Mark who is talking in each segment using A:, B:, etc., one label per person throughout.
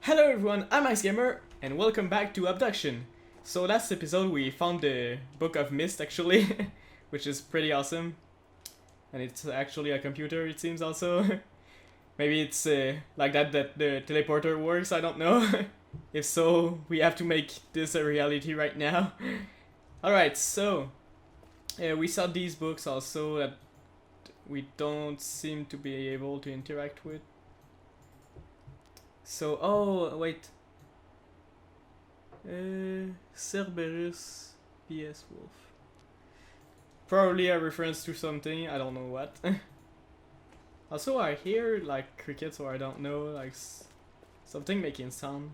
A: Hello everyone, I'm IceGamer, and welcome back to Abduction. So last episode we found the Book of Mist actually, which is pretty awesome. And it's actually a computer it seems also. Maybe it's like that the teleporter works, I don't know. If so, we have to make this a reality right now. Alright, so we saw these books also that we don't seem to be able to interact with. So, oh, wait. Cerberus PS Wolf. Probably a reference to something, I don't know what. Also, I hear like crickets, or I don't know, like something making sound.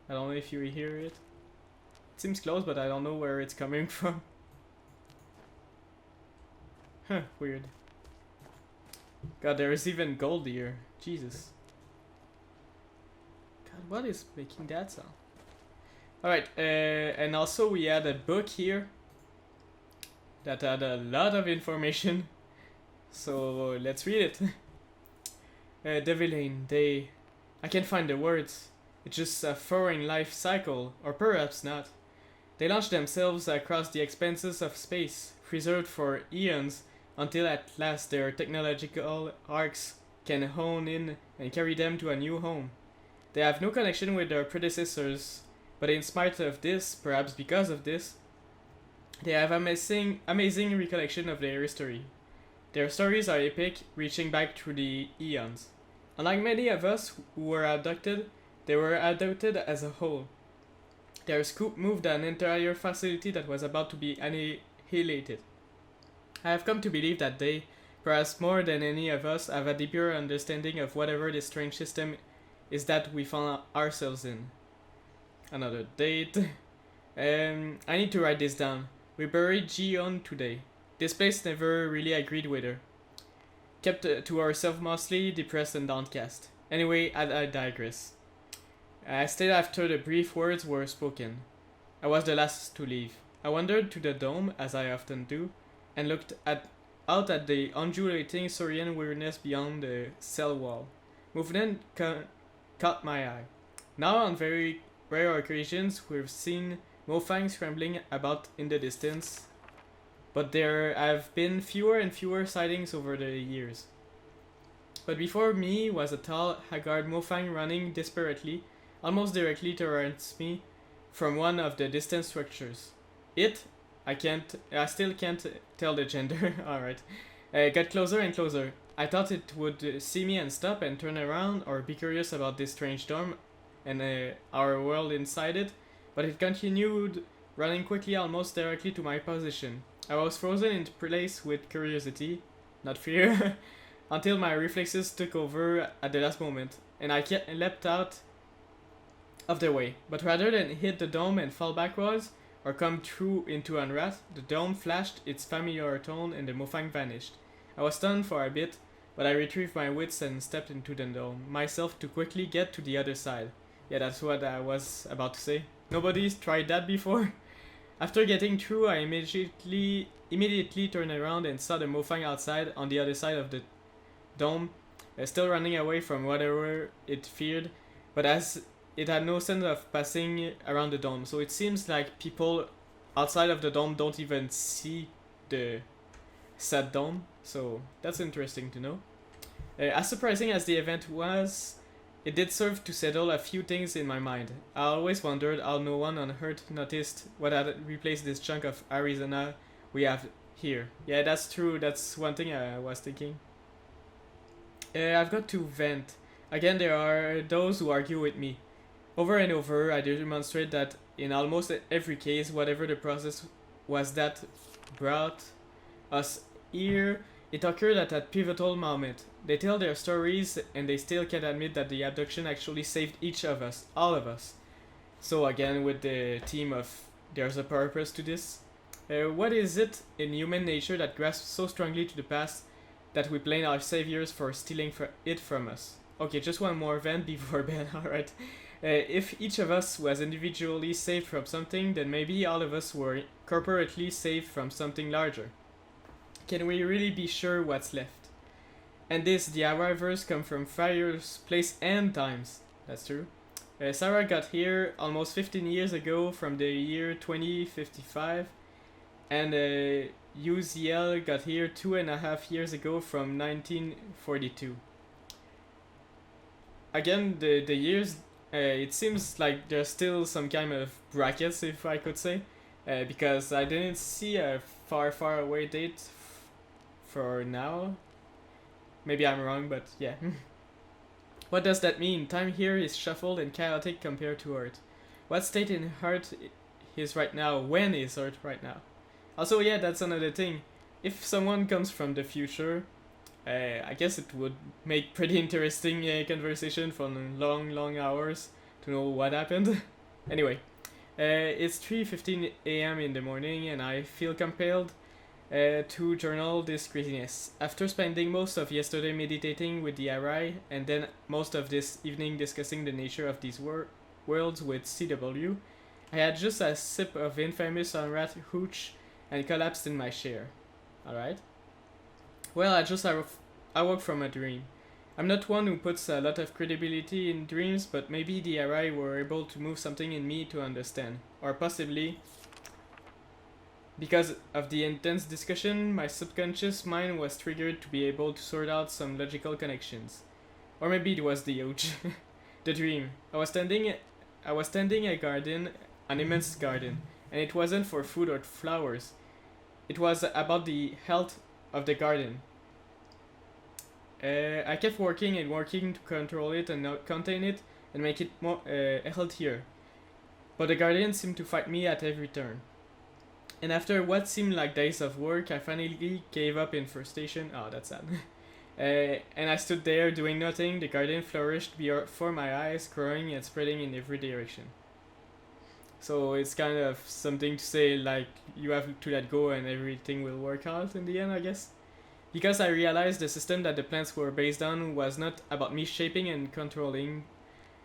A: I don't know if you hear it. It seems close, but I don't know where it's coming from. Huh, weird. God, there is even gold here. Jesus. God, what is making that sound? Alright, and also we had a book here that had a lot of information. So let's read it. Devillain, I can't find the words. It's just a foreign life cycle, or perhaps not. They launch themselves across the expanses of space, preserved for eons, until at last their technological arcs can hone in and carry them to a new home. They have no connection with their predecessors, but in spite of this, perhaps because of this, they have amazing recollection of their history. Their stories are epic, reaching back through the eons. Unlike many of us who were abducted, they were adopted as a whole. Their scoop moved an entire facility that was about to be annihilated. I have come to believe that they, perhaps more than any of us, have a deeper understanding of whatever this strange system is that we found ourselves in. Another date. I need to write this down. We buried Gion today. This place never really agreed with her. Kept to ourselves mostly, depressed and downcast. Anyway, I digress. I stayed after the brief words were spoken. I was the last to leave. I wandered to the dome, as I often do, and looked out at the undulating Saurian weirdness beyond the cell wall. Movement caught my eye. Now, on very rare occasions, we've seen Mofang scrambling about in the distance, but there have been fewer and fewer sightings over the years. But before me was a tall, haggard Mofang running desperately, almost directly towards me, from one of the distant structures. I still can't tell the gender, alright. Got closer and closer. I thought it would see me and stop and turn around or be curious about this strange dome and our world inside it, but it continued running quickly almost directly to my position. I was frozen in place with curiosity, not fear, until my reflexes took over at the last moment, and I leapt out of the way. But rather than hit the dome and fall backwards, or come through into unrest, the dome flashed its familiar tone and the Mofang vanished. I was stunned for a bit, but I retrieved my wits and stepped into the dome, myself to quickly get to the other side. Yeah, that's what I was about to say. Nobody's tried that before? After getting through, I immediately turned around and saw the Mofang outside on the other side of the dome, still running away from whatever it feared, but as it had no sense of passing around the dome, so it seems like people outside of the dome don't even see the said dome, so that's interesting to know. As surprising as the event was, it did serve to settle a few things in my mind. I always wondered how no one on Earth noticed what had replaced this chunk of Arizona we have here. Yeah, that's true, that's one thing I was thinking. I've got to vent. Again, there are those who argue with me. Over and over, I demonstrate that in almost every case, whatever the process was that brought us here, it occurred at that pivotal moment. They tell their stories, and they still can't admit that the abduction actually saved each of us, all of us. So again, with the theme of there's a purpose to this. What is it in human nature that grasps so strongly to the past that we blame our saviors for stealing it from us? Okay, just one more vent before bed, alright. If each of us was individually saved from something, then maybe all of us were corporately saved from something larger. Can we really be sure what's left? And this, the arrivals come from various place and times. That's true. Sarah got here almost 15 years ago from the year 2055, and UZL got here 2.5 years ago from 1942. Again, the years, it seems like there's still some kind of brackets, if I could say, because I didn't see a far away date for now. Maybe I'm wrong, but yeah. What does that mean? Time here is shuffled and chaotic compared to Earth. What state in Earth is right now? When is Earth right now? Also, yeah, that's another thing. If someone comes from the future, I guess it would make pretty interesting conversation for long hours to know what happened. Anyway, it's 3:15 a.m. in the morning and I feel compelled to journal this craziness. After spending most of yesterday meditating with the RI and then most of this evening discussing the nature of these worlds with CW, I had just a sip of infamous unrat hooch and collapsed in my chair. Alright? Well, I woke from a dream. I'm not one who puts a lot of credibility in dreams, but maybe the RI were able to move something in me to understand. Or possibly, because of the intense discussion, my subconscious mind was triggered to be able to sort out some logical connections. Or maybe it was the ouch. The dream. I was tending a garden, an immense garden, and it wasn't for food or flowers. It was about the health of the garden. I kept working to control it and contain it and make it more healthier. But the garden seemed to fight me at every turn. And after what seemed like days of work, I finally gave up in frustration. Oh, that's sad. And I stood there doing nothing. The garden flourished before my eyes, growing and spreading in every direction. So it's kind of something to say like you have to let go and everything will work out in the end, I guess. Because I realized the system that the plants were based on was not about me shaping and controlling.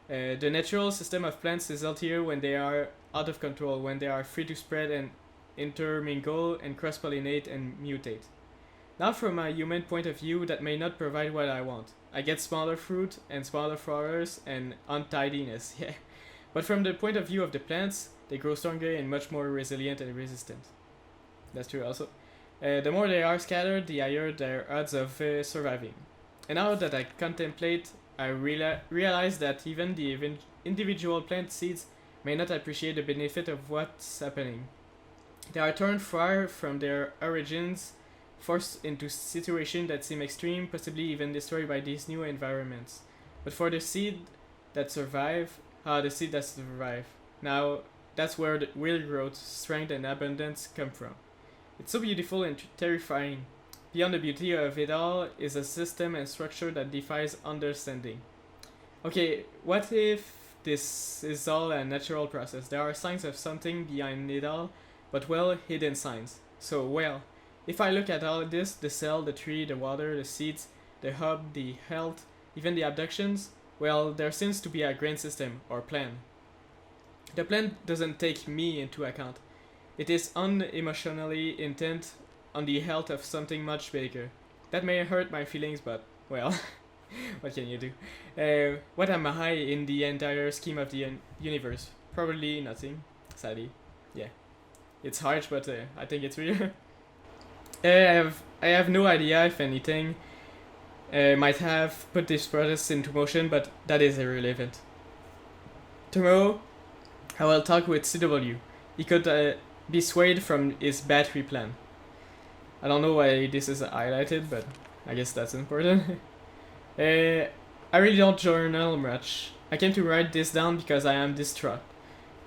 A: The natural system of plants is healthier when they are out of control, when they are free to spread and intermingle and cross-pollinate and mutate. Now from a human point of view, that may not provide what I want. I get smaller fruit and smaller flowers and untidiness, yeah. But from the point of view of the plants, they grow stronger and much more resilient and resistant. That's true also. The more they are scattered, the higher their odds of surviving. And now that I contemplate, I realize that even the individual plant seeds may not appreciate the benefit of what's happening. They are turned far from their origins, forced into situations that seem extreme, possibly even destroyed by these new environments. But for the seed that survive, now that's where the real growth, strength and abundance come from. It's so beautiful and terrifying. Beyond the beauty of it all is a system and structure that defies understanding. Okay, what if this is all a natural process? There are signs of something behind it all, but well, hidden signs. So, well, if I look at all this, the cell, the tree, the water, the seeds, the hub, the health, even the abductions, well, there seems to be a grand system, or plan. The plan doesn't take me into account. It is unemotionally intent on the health of something much bigger. That may hurt my feelings, but, well, what can you do? What am I in the entire scheme of the universe? Probably nothing, sadly. Yeah. It's harsh, but I think it's real. I have no idea if anything might have put this process into motion, but that is irrelevant. Tomorrow, I will talk with CW. He could be swayed from his battery plan. I don't know why this is highlighted, but I guess that's important. I really don't journal much. I came to write this down because I am distraught.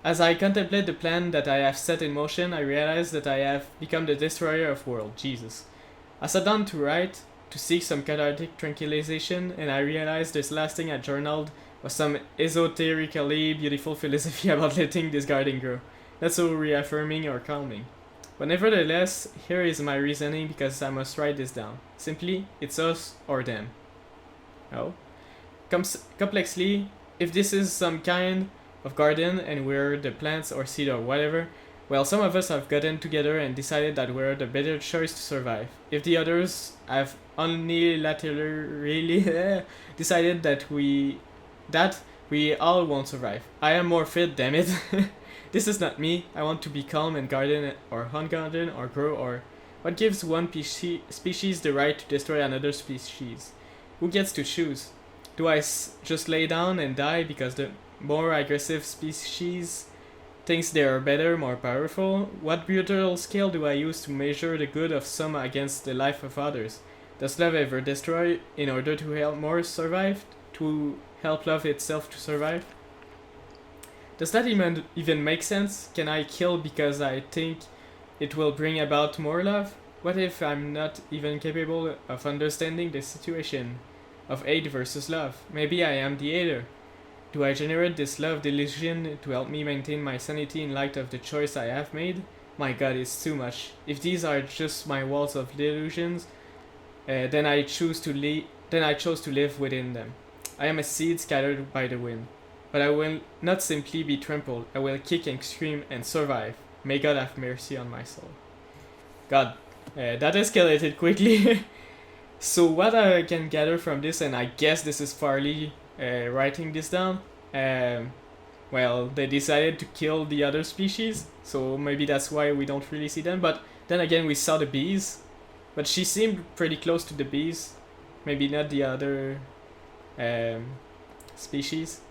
A: As I contemplate the plan that I have set in motion, I realize that I have become the destroyer of worlds. Jesus. I sat down to write, to seek some cathartic tranquilization, and I realized this last thing I journaled was some esoterically beautiful philosophy about letting this garden grow. Not so reaffirming or calming. But nevertheless, here is my reasoning because I must write this down. Simply, it's us or them. Oh? Complexly, if this is some kind of garden and we're the plants or seed or whatever, Well, some of us have gotten together and decided that we're the better choice to survive. If the others have unilaterally decided that we all won't survive. I am more fit, damn it. This is not me. I want to be calm and garden or hunt garden or grow or what gives one species the right to destroy another species? Who gets to choose? Do I just lay down and die because the more aggressive species thinks they are better, more powerful? What brutal scale do I use to measure the good of some against the life of others? Does love ever destroy in order to help more survive? To help love itself to survive? Does that even make sense? Can I kill because I think it will bring about more love? What if I'm not even capable of understanding the situation of hate versus love? Maybe I am the hater. Do I generate this love delusion to help me maintain my sanity in light of the choice I have made? My god, it's too much. If these are just my walls of delusions, then I chose to live within them. I am a seed scattered by the wind. But I will not simply be trampled. I will kick and scream and survive. May God have mercy on my soul. God, that escalated quickly. So what I can gather from this, and I guess this is Farley writing this down, well, they decided to kill the other species, so maybe that's why we don't really see them. But then again, we saw the bees, but she seemed pretty close to the bees. Maybe not the other species.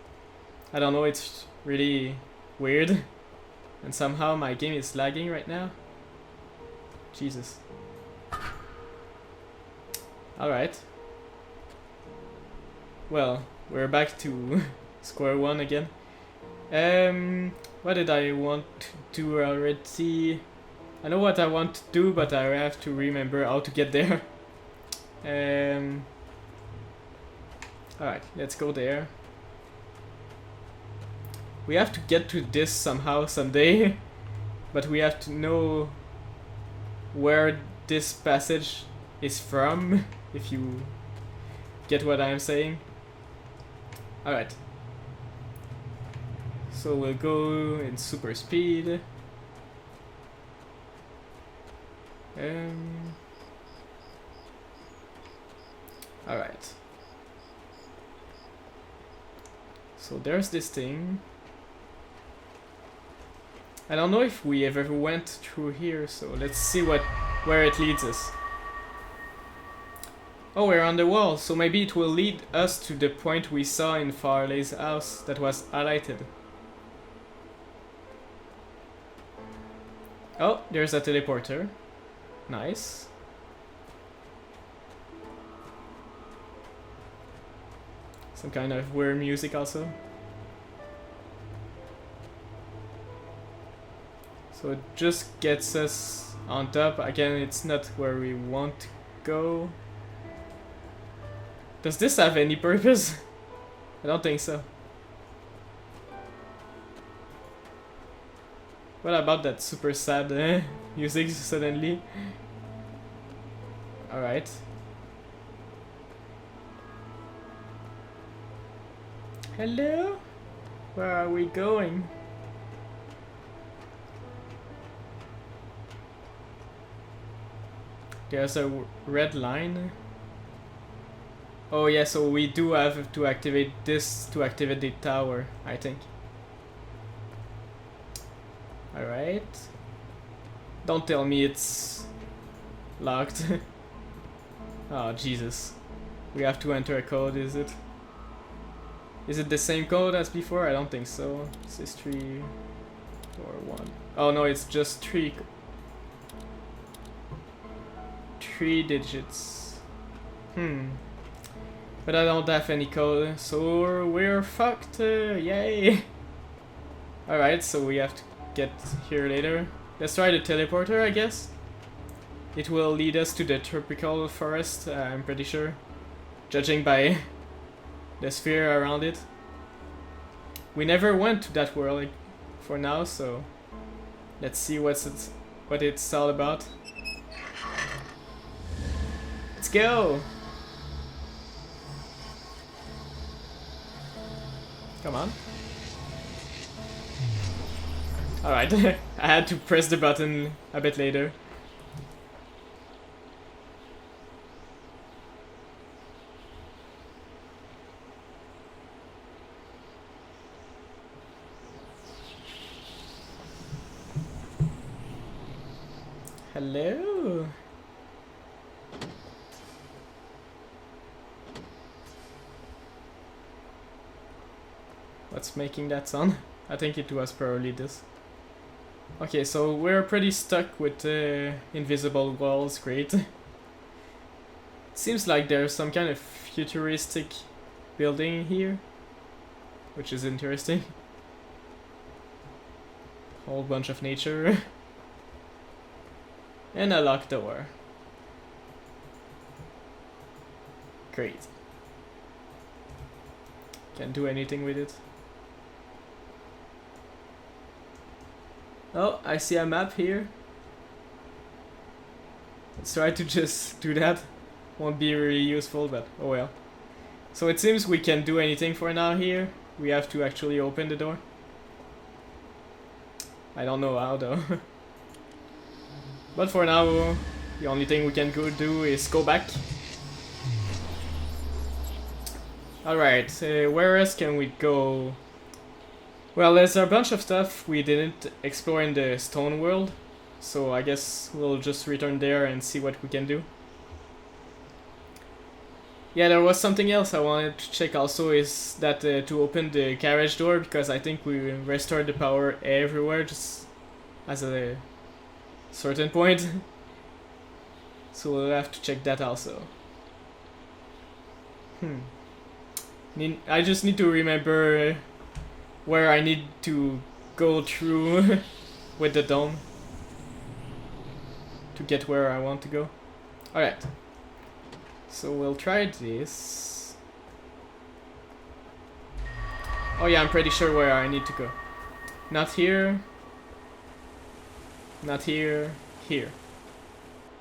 A: I don't know, it's really weird. And somehow my game is lagging right now. Jesus. Alright. Well, we're back to square one again. What did I want to do already? I know what I want to do, but I have to remember how to get there. Alright, let's go there. We have to get to this somehow, someday. But we have to know where this passage is from, if you get what I'm saying. Alright. So we'll go in super speed. Alright. So there's this thing. I don't know if we ever went through here, so let's see where it leads us. Oh, we're on the wall, so maybe it will lead us to the point we saw in Farley's house that was highlighted. Oh, there's a teleporter. Nice. Some kind of weird music also. So it just gets us on top. Again, it's not where we want to go. Does this have any purpose? I don't think so. What about that super sad music suddenly? Alright. Hello? Where are we going? There's a red line. Oh yeah, so we do have to activate this to activate the tower, I think. Alright. Don't tell me it's locked. Oh Jesus. We have to enter a code, is it? Is it the same code as before? I don't think so. This is 3 or 1. Oh no, it's just 3 digits. But I don't have any code, so we're fucked. Yay! Alright, so we have to get here later. Let's try the teleporter, I guess. It will lead us to the tropical forest, I'm pretty sure. Judging by the sphere around it. We never went to that world for now, so let's see what it's all about. Let's go! Come on. Alright, I had to press the button a bit later. Hello. What's making that sound? I think it was probably this. Okay, so we're pretty stuck with invisible walls, great. It seems like there's some kind of futuristic building here, which is interesting. Whole bunch of nature. And a locked door. Great. Can't do anything with it. Oh, I see a map here. Let's try to just do that. Won't be really useful, but oh well. So it seems we can't do anything for now here. We have to actually open the door. I don't know how though. But for now, the only thing we can go do is go back. Alright, where else can we go? Well, there's a bunch of stuff we didn't explore in the stone world, so I guess we'll just return there and see what we can do. Yeah, there was something else I wanted to check also, is that to open the garage door, because I think we restored the power everywhere, just as a certain point. So we'll have to check that also. I just need to remember where I need to go through with the dome to get where I want to go. Alright. So we'll try this. Oh yeah, I'm pretty sure where I need to go. Not here. Not here. Here.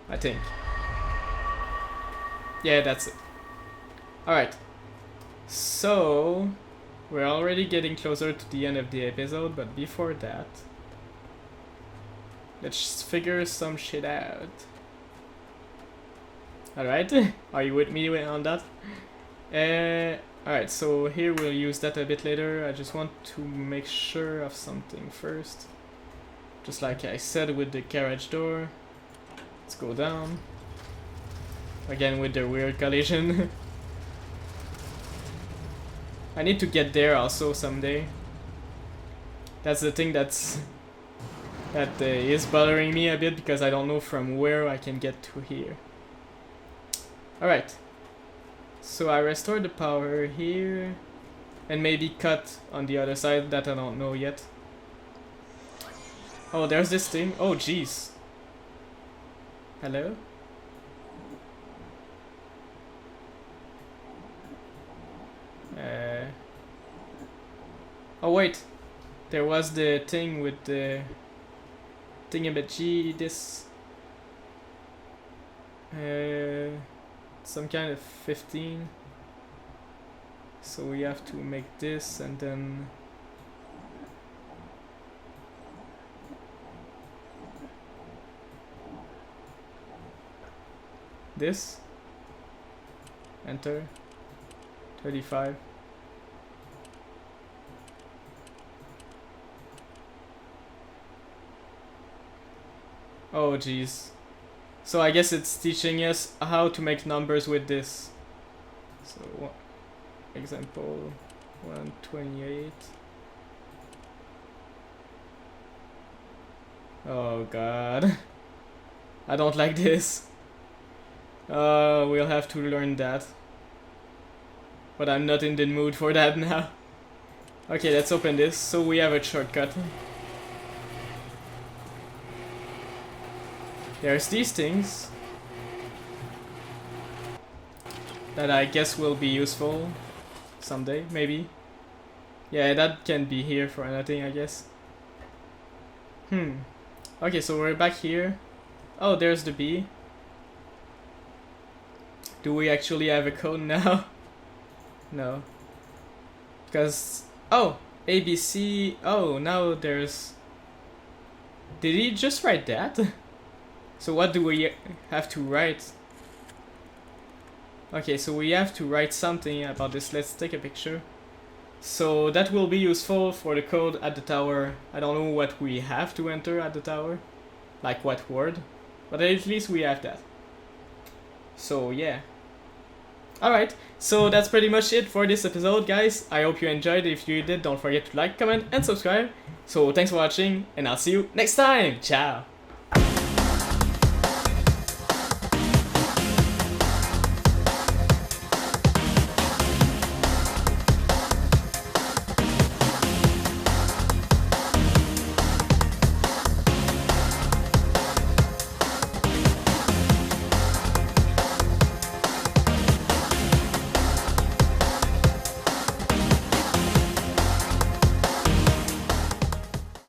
A: I think. Yeah, that's it. Alright. So we're already getting closer to the end of the episode, but before that, let's figure some shit out. Alright, are you with me on that? Alright, so here we'll use that a bit later. I just want to make sure of something first. Just like I said with the garage door. Let's go down. Again with the weird collision. I need to get there also someday. That's the thing that is bothering me a bit, because I don't know from where I can get to here. Alright. So I restored the power here. And maybe cut on the other side, that I don't know yet. Oh, there's this thing. Oh, jeez. Hello? Oh wait, there was the thing with the thingamajig, this some kind of 15, so we have to make this and then this, enter, 35. Oh jeez. So I guess it's teaching us how to make numbers with this. So example 128. Oh god. I don't like this. We'll have to learn that. But I'm not in the mood for that now. Okay, let's open this. So we have a shortcut. There's these things that I guess will be useful someday, maybe. Yeah, that can be here for nothing, I guess. Okay, so we're back here. Oh, there's the bee. Do we actually have a code now? No. Because, oh, ABC, oh, now there's Did he just write that? So what do we have to write? Okay, so we have to write something about this. Let's take a picture. So that will be useful for the code at the tower. I don't know what we have to enter at the tower, like what word, but at least we have that. So yeah. Alright, so that's pretty much it for this episode, guys. I hope you enjoyed. If you did, don't forget to like, comment, and subscribe. So thanks for watching, and I'll see you next time. Ciao!